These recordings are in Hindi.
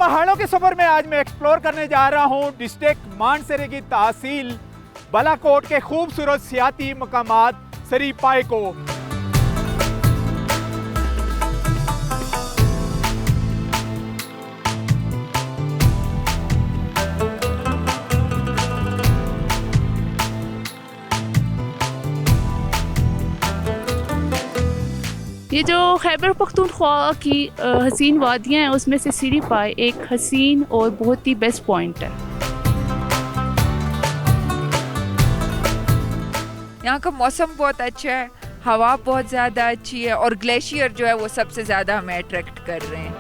पहाड़ों के सफर में आज मैं एक्सप्लोर करने जा रहा हूँ डिस्ट्रिक्ट मानसरे की तहसील बालाकोट के खूबसूरत सियाती मकामात सरी पाए को। ये जो खैबर पख्तूनख्वा की हसीन वादियाँ हैं उसमें से सिरी पाए एक हसीन और बहुत ही बेस्ट पॉइंट है। यहाँ का मौसम बहुत अच्छा है, हवा बहुत ज़्यादा अच्छी है और ग्लेशियर जो है वो सबसे ज़्यादा हमें अट्रैक्ट कर रहे हैं।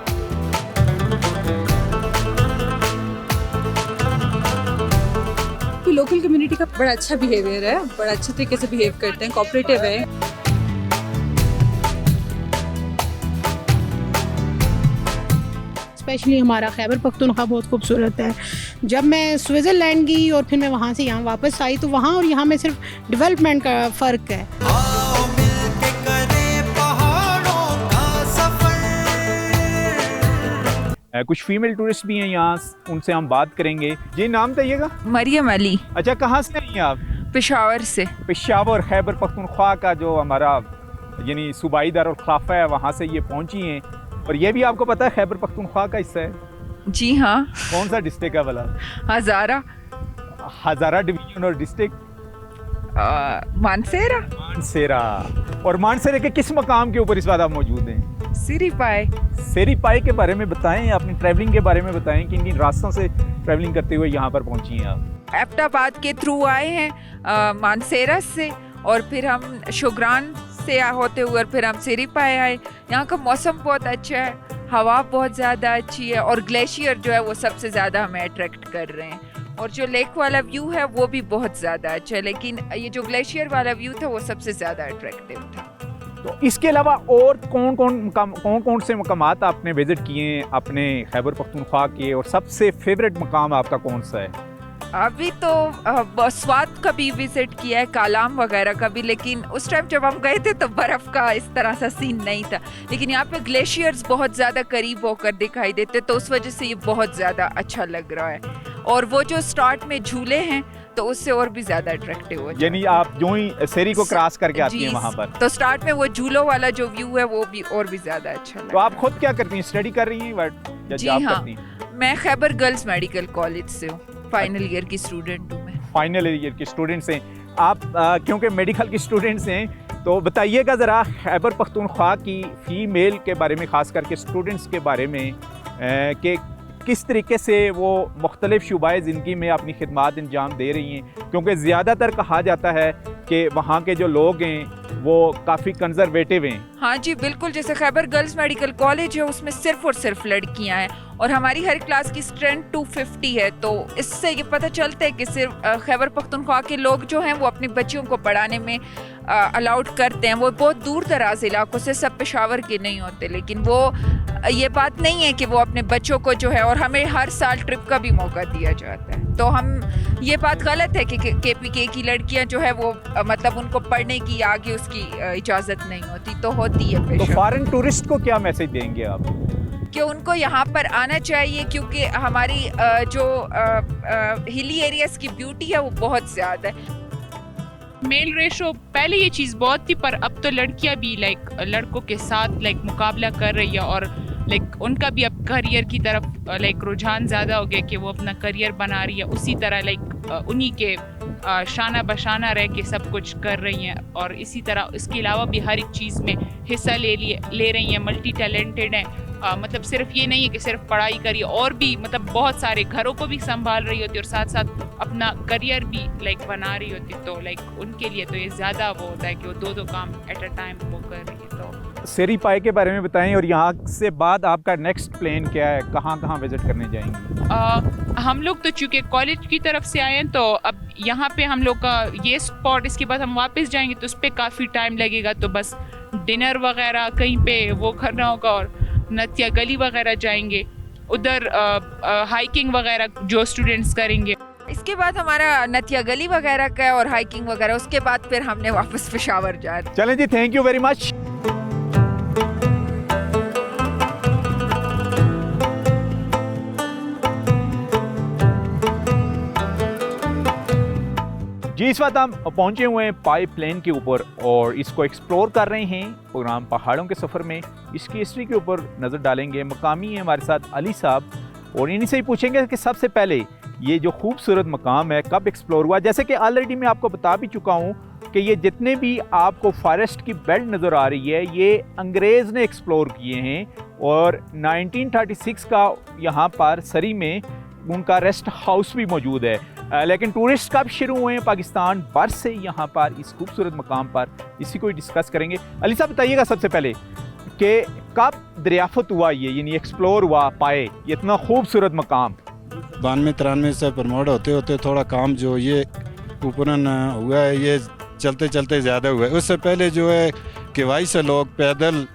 लोकल कम्युनिटी का बड़ा अच्छा बिहेवियर है, बड़ा अच्छे तरीके से बिहेव करते हैं, कोऑपरेटिव है। स्पेशली हमारा खैबर पख्तूनख्वा बहुत खूबसूरत है। जब मैं स्विट्ज़रलैंड गई और फिर मैं वहाँ से यहाँ वापस आई तो वहाँ और यहाँ में सिर्फ डेवलपमेंट का फ़र्क है। कुछ फीमेल टूरिस्ट भी हैं यहाँ, उनसे हम बात करेंगे। जी नाम बताइएगा? मरियम अली। अच्छा, कहाँ से आई हैं आप? पेशावर से। पेशावर खैबर पख्तूनख्वा का जो हमारा यानी सूबाई दारुल खिलाफा है वहाँ से ये पहुँची हैं। और ये भी आपको पता है खैबर पख्तूनख्वा का हिस्सा है? जी हाँ। कौन सा डिस्ट्रिक्ट है वाला? हज़ारा। हज़ारा डिवीजन और डिस्ट्रिक्ट मानसेरा। मानसेरा। और मानसेरे के किस मकाम के ऊपर इस बार आप मौजूद हैं? सिरी पाए। सिरी पाए के बारे में बताएं, अपनी ट्रैवलिंग के बारे में बताएं, किन किन रास्तों से ट्रैवलिंग करते हुए यहाँ पर पहुँची हैं आप? एबटाबाद के थ्रू आए हैं, मानसेरा से, और फिर हम शुगरान से होते हुए और फिर हम सिरी पाए आए। यहाँ का मौसम बहुत अच्छा है, हवा बहुत ज़्यादा अच्छी है और ग्लेशियर जो है वो सबसे ज़्यादा हमें अट्रैक्ट कर रहे हैं। और जो लेक वाला व्यू है वो भी बहुत ज़्यादा अच्छा है, लेकिन ये जो ग्लेशियर वाला व्यू था वो सबसे ज़्यादा अट्रैक्टिव था। तो इसके अलावा और कौन कौन से मकामात आपने विज़िट किए हैं अपने खैबर पख्तूनख्वा के, और सबसे फेवरेट मकाम आपका कौन सा है? अभी तो स्वात का भी विजिट किया है, कालाम वगैरह का भी, लेकिन उस टाइम जब हम गए थे तो बर्फ़ का इस तरह सा सीन नहीं था, लेकिन यहाँ पे ग्लेशियर्स बहुत ज़्यादा करीब होकर दिखाई देते तो उस वजह से ये बहुत ज़्यादा अच्छा लग रहा है। और वो जो स्टार्ट में झूले हैं तो उससे और भी ज़्यादा अट्रैक्टिव हो जाए। यानी आप जो ही सेरी को क्रॉस करके आती हैं वहाँ पर, तो स्टार्ट में वो झूलों वाला जो व्यू है वो भी और भी ज़्यादा अच्छा लगता है। तो आप खुद क्या करती हैं? स्टडी कर रही हैं? जी हाँ, मैं खैबर गर्ल्स मेडिकल कॉलेज से हूँ, फाइनल ईयर की स्टूडेंट हूँ मैं। फाइनल ईयर की स्टूडेंट्स हैं आप, क्योंकि मेडिकल की स्टूडेंट्स हैं तो बताइएगा ज़रा खैबर पख्तूनख्वा की फ़ीमेल के बारे में, ख़ास करके स्टूडेंट्स के बारे में कि किस तरीके से वो मुख्तलिफ़ शुबाए ज़िंदगी में अपनी खिदमात अंजाम दे रही हैं, क्योंकि ज़्यादातर कहा जाता है कि वहाँ के जो लोग हैं वो काफ़ी कंजर्वेटिव हैं। हाँ जी बिल्कुल, जैसे खैबर गर्ल्स मेडिकल कॉलेज है उसमें सिर्फ और सिर्फ लड़कियां हैं और हमारी हर क्लास की स्ट्रेंथ 250 है, तो इससे ये पता चलता है कि सिर्फ खैबर पख्तूनख्वा के लोग जो हैं वो अपनी बच्चियों को पढ़ाने में अलाउड करते हैं। वो बहुत दूर दराज इलाकों से, सब पेशावर के नहीं होते, लेकिन वो ये बात नहीं है कि वो अपने बच्चों को जो है, और हमें हर साल ट्रिप का भी मौका दिया जाता है, तो हम ये बात गलत है कि KPK की लड़कियां जो है वो मतलब उनको पढ़ने की आगे उसकी इजाज़त नहीं होती, तो होती है। तो फॉरेन टूरिस्ट को क्या मैसेज देंगे आप? कि उनको यहाँ पर आना चाहिए, क्योंकि हमारी जो हिली एरियाज़ की ब्यूटी है वो बहुत ज़्यादा है। मेल रेशो पहले ये चीज़ बहुत थी, पर अब तो लड़कियां भी लड़कों के साथ मुकाबला कर रही है और उनका भी अब करियर की तरफ रुझान ज़्यादा हो गया कि वो अपना करियर बना रही है, उसी तरह उन्हीं के शाना बशाना रह के सब कुछ कर रही हैं। और इसी तरह इसके अलावा भी हर एक चीज़ में हिस्सा ले रही हैं, मल्टी टैलेंटेड हैं। मतलब सिर्फ ये नहीं है कि सिर्फ पढ़ाई करिए, और भी मतलब बहुत सारे घरों को भी संभाल रही होती है और साथ साथ अपना करियर भी बना रही होती, तो उनके लिए तो ये ज़्यादा वो होता है कि वो दो काम एट अ टाइम वो कर रही है। तो सिरी पाए के बारे में बताएं, और यहाँ से बाद आपका नेक्स्ट प्लान क्या है, कहाँ कहाँ विजिट करने जाएंगी? हम लोग तो चूँकि कॉलेज की तरफ से आए हैं तो अब यहाँ पे हम लोग का ये स्पॉट, इसके बाद हम वापस जाएंगे तो उस पर काफ़ी टाइम लगेगा, तो बस डिनर वगैरह कहीं पे वो करना होगा और नतिया गली वगैरह जाएंगे, उधर हाइकिंग वगैरह जो स्टूडेंट्स करेंगे। इसके बाद हमारा नतिया गली वगैरह का और हाइकिंग वगैरह, उसके बाद फिर हमने वापस पेशावर जाना। चलें जी, थैंक यू वेरी मच। जी, इस वक्त हम पहुंचे हुए हैं पाई प्लेन के ऊपर और इसको एक्सप्लोर कर रहे हैं प्रोग्राम पहाड़ों के सफ़र में। इसकी हिस्ट्री के ऊपर नज़र डालेंगे। मकामी हैं हमारे साथ अली साहब और इन्हीं से ही पूछेंगे कि सबसे पहले ये जो खूबसूरत मकाम है कब एक्सप्लोर हुआ। जैसे कि ऑलरेडी मैं आपको बता भी चुका हूँ कि ये जितने भी आपको फॉरेस्ट की बेल्ट नज़र आ रही है ये अंग्रेज़ ने एक्सप्लोर किए हैं और 1936 का यहाँ पर सरी में उनका रेस्ट हाउस भी मौजूद है। लेकिन टूरिस्ट कब शुरू हुए हैं पाकिस्तान भर से यहाँ पर इस खूबसूरत मकाम पर, इसी को ही डिस्कस करेंगे। अली साहब बताइएगा सबसे पहले कि कब दरियाफत हुआ ये, यानी एक्सप्लोर हुआ पाए ये इतना खूबसूरत मकाम। 92-93 से प्रमोट होते होते थोड़ा काम जो ये ऊपरन हुआ है ये चलते चलते ज़्यादा हुआ है। उससे पहले जो है किवाई से लोग पैदल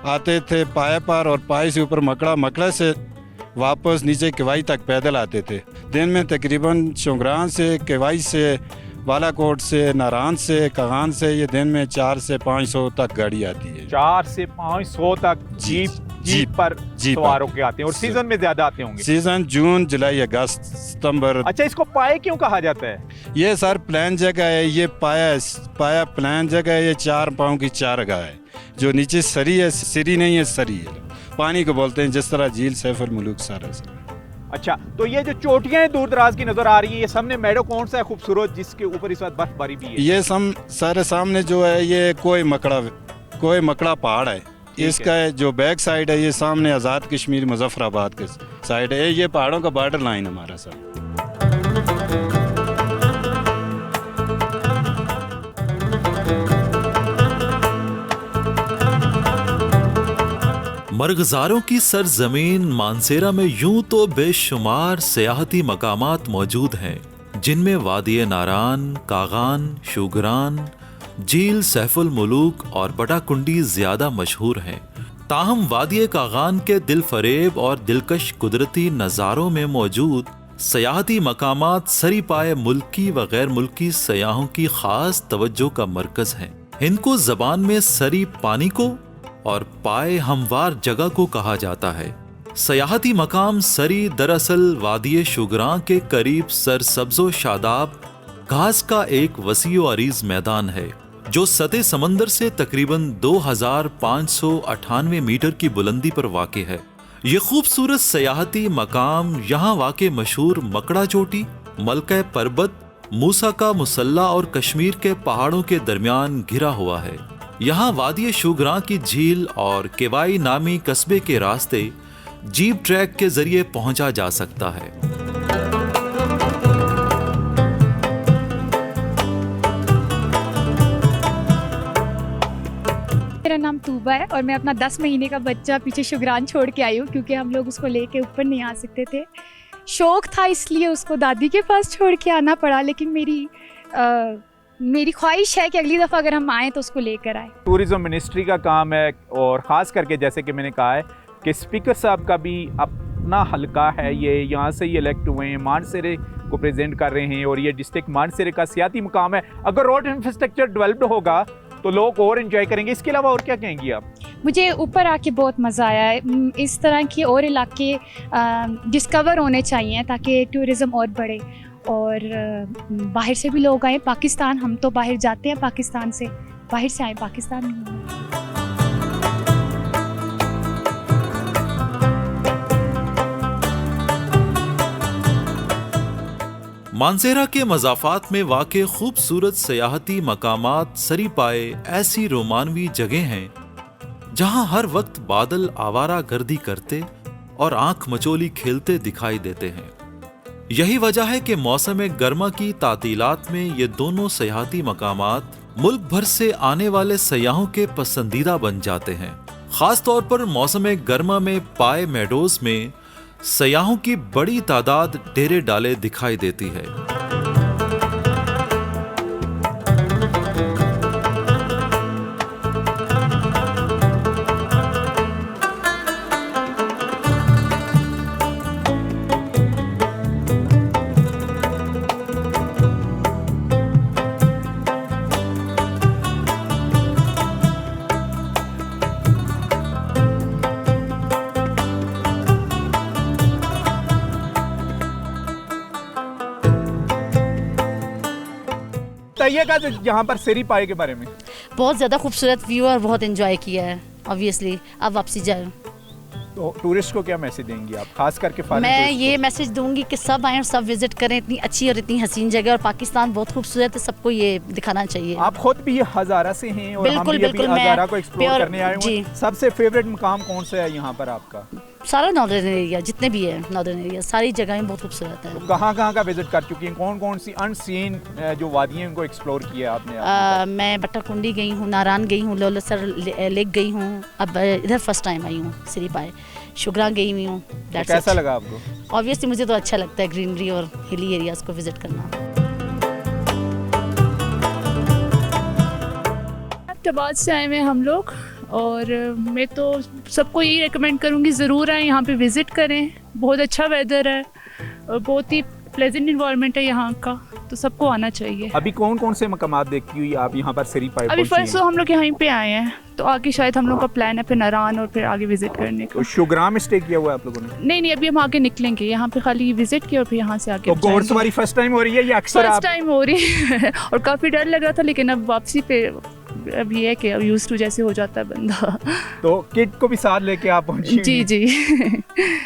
आते थे पाए पर और पाए से ऊपर मकड़ा से वापस नीचे किवाई तक पैदल आते थे। दिन में तकरीबन शोंगरान से किवाई से बालाकोट से नारान से कागान से ये दिन में 400 से 500 तक गाड़ी आती है। 400 से 500 तक जीप पर सवार होके आते हैं और सीजन में ज्यादा आते होंगे। सीजन जून जुलाई अगस्त सितंबर। अच्छा, इसको पाए क्यों कहा जाता है? ये सर प्लान जगह है, ये पाया प्लान जगह है। ये 4 पाँव की चारगाह है। जो नीचे सरी है, सिरी नहीं है सरी है, पानी को बोलते हैं, जिस तरह झील सैफुल मुलूक सारा सर। अच्छा, तो ये जो चोटियां दूर दराज की नजर आ रही है, ये सामने मेडो कौन सा है खूबसूरत जिसके ऊपर इस वक्त बर्फबारी भी है? ये सारे सामने जो है ये कोई मकड़ा पहाड़ है। इसका जो बैक साइड है ये सामने आज़ाद कश्मीर मुजफ्फराबाद के साइड है। ये पहाड़ों का बॉर्डर लाइन हमारा सर। मरगज़ारों की सरजमीन मानसेरा में यूं तो बेशुमार सियाहती मकामात मौजूद हैं, जिनमें वादी नारान, कागान, शुगरान, झील सैफुल मुलूक और बटाकुंडी ज्यादा मशहूर हैं। ताहम वादी कागान के दिल फरेब और दिलकश कुदरती नज़ारों में मौजूद सियाहती मकामात सरी पाए मुल्की व गैर मुल्की सयाहों की खास तवज्जो का मरकज हैं। हिंदको ज़बान में सरी पानी को और पाए हमवार जगह को कहा जाता है। सयाहती मकाम सरी दरअसल वादी शुगरां के करीब सरसब्जो शादाब घास का एक वसी व अरीज मैदान है, जो सतह समंदर से तकरीबन 2598 मीटर की बुलंदी पर वाक़ है। ये खूबसूरत सयाहती मकाम यहाँ वाक़ मशहूर मकड़ा चोटी, मलका पर्बत, मूसा का मुसल्ला और कश्मीर के पहाड़ों के दरमियान घिरा हुआ है। यहाँ वादी शुगरां की झील और केवाई नामी कस्बे के रास्ते जीप ट्रैक के जरिए पहुंचा जा सकता है। मेरा नाम तूबा है और मैं अपना 10 महीने का बच्चा पीछे शुगरान छोड़ के आई हूँ, क्योंकि हम लोग उसको लेके ऊपर नहीं आ सकते थे। शौक था इसलिए उसको दादी के पास छोड़ के आना पड़ा, लेकिन मेरी ख्वाहिश है कि अगली दफ़ा अगर हम आएँ तो उसको लेकर आए। टूरिज़्म मिनिस्ट्री का काम है और ख़ास करके जैसे कि मैंने कहा है कि स्पीकर साहब का भी अपना हलका है, ये यहाँ से ही इलेक्ट हुए हैं, मानसेरे को प्रेजेंट कर रहे हैं और ये डिस्ट्रिक्ट मानसेरे का सियाती मुकाम है। अगर रोड इंफ्रास्ट्रक्चर डेवलप्ड होगा तो लोग और एंजॉय करेंगे। इसके अलावा और क्या कहेंगी आप? मुझे ऊपर आके बहुत मज़ा आया है। इस तरह के और इलाके डिस्कवर होने चाहिए ताकि टूरिज़्म और बढ़े और बाहर से भी लोग आए। पाकिस्तान, हम तो बाहर जाते हैं पाकिस्तान से, बाहर से आए पाकिस्तान में। मानसेरा के मज़ाफ़ात में वाक़े खूबसूरत सयाहती मकामात सरी पाए ऐसी रोमानवी जगह हैं जहां हर वक्त बादल आवारा गर्दी करते और आंख मचोली खेलते दिखाई देते हैं। यही वजह है कि मौसम गर्मा की तातीलात में ये दोनों सयाहती मकामात मुल्क भर से आने वाले सयाहों के पसंदीदा बन जाते हैं। खास तौर पर मौसम गर्मा में पाए मेडोज में सयाहों की बड़ी तादाद डेरे डाले दिखाई देती है। बताइएगा यहाँ पर सेरी पाए के बारे में। बहुत ज़्यादा खूबसूरत व्यू और बहुत एंजॉय किया है ऑब्वियसली। अब वापसी जाए तो टूरिस्ट को क्या मैसेज देंगी आप, खास करके मैं ये मैसेज दूंगी कि सब आएँ और सब विजिट करें। इतनी अच्छी और इतनी हसीन जगह और पाकिस्तान बहुत खूबसूरत है, सबको ये दिखाना चाहिए। आप खुद भी हज़ारा से हैं और बिल्कुल, हम भी बिल्कुल, अभी हज़ारा को एक्सप्लोर करने आए जी। हैं। सबसे फेवरेट मुकाम कौन सा है यहाँ पर आपका? सारा नॉर्दर्न एरिया, जितने भी है नॉर्दर्न एरिया, सारी जगहें बहुत खूबसूरत है। तो कहाँ का विजिट कर चुकी हैं, कौन कौन सी अनसीन जो वादियाँ उनको एक्सप्लोर किया आपने? मैं बट्टाकुंडी गई हूँ, नारान गई हूँ, लोलसर लेक गई हूँ, अब इधर फर्स्ट टाइम आई हूँ सिरी पाए, शुगरा गई हुई हूँ। तो कैसा लगा आपको? ऑब्वियसली मुझे तो अच्छा लगता है ग्रीनरी और हिली एरियाज को विजिट करना। अहमदाबाद से आए हुए हैं हम लोग और मैं तो सबको यही रेकमेंड करूँगी ज़रूर आएँ, यहाँ पे विज़िट करें। बहुत अच्छा वेदर है और बहुत ही प्लेजेंट इन्वायरमेंट है यहाँ का, तो सबको आना चाहिए। अभी कौन कौन से मकामात देखी हुई आप यहाँ पर सेरी पाए? अभी फर्स्ट तो हम लोग यहीं पे आए हैं, तो आगे शायद हम लोग का प्लान है फिर नारान और फिर आगे विजिट करने का। तो शुगरा में स्टे किया हुआ है आप लोगों ने? नहीं, अभी हम आगे निकलेंगे, यहाँ पे खाली विजिट किया और फिर यहाँ से आगे। तो घोड़सवारी फर्स्ट टाइम हो रही है या अक्सर? फर्स्ट टाइम हो रही है और काफ़ी डर लग रहा था, लेकिन अब वापसी पे अब ये है कि अब यूज टू जैसे हो जाता है बंदा। तो किड को भी साथ लेके आप पहुंची? जी।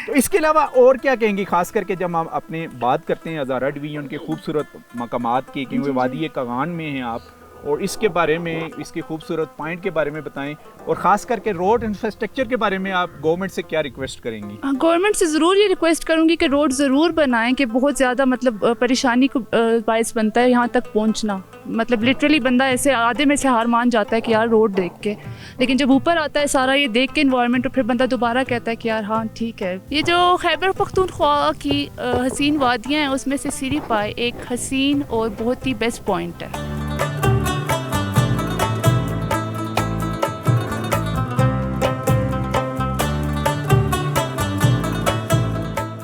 तो इसके अलावा और क्या कहेंगी, खास करके जब हम अपने बात करते हैं हज़ारा डिवीजन के खूबसूरत मकामात की, क्योंकि वादी कागान में हैं आप, और इसके बारे में, इसके खूबसूरत पॉइंट के बारे में बताएं, और ख़ास करके रोड इंफ्रास्ट्रक्चर के बारे में आप गवर्नमेंट से क्या रिक्वेस्ट करेंगी? गवर्नमेंट से ज़रूर ये रिक्वेस्ट करूँगी कि रोड ज़रूर बनाएं, कि बहुत ज़्यादा मतलब परेशानी को बायस बनता है यहाँ तक पहुँचना। मतलब लिटरली बंदा ऐसे आधे में से हार मान जाता है कि यार रोड देख के, लेकिन जब ऊपर आता है सारा ये देख के इन्वायरमेंट, तो फिर बंदा दोबारा कहता है कि यार हाँ ठीक है। ये जो खैबर पख्तूनख्वा की हसीन वादियाँ हैं, उसमें से सिरी पाए एक हसीन और बहुत ही बेस्ट पॉइंट है।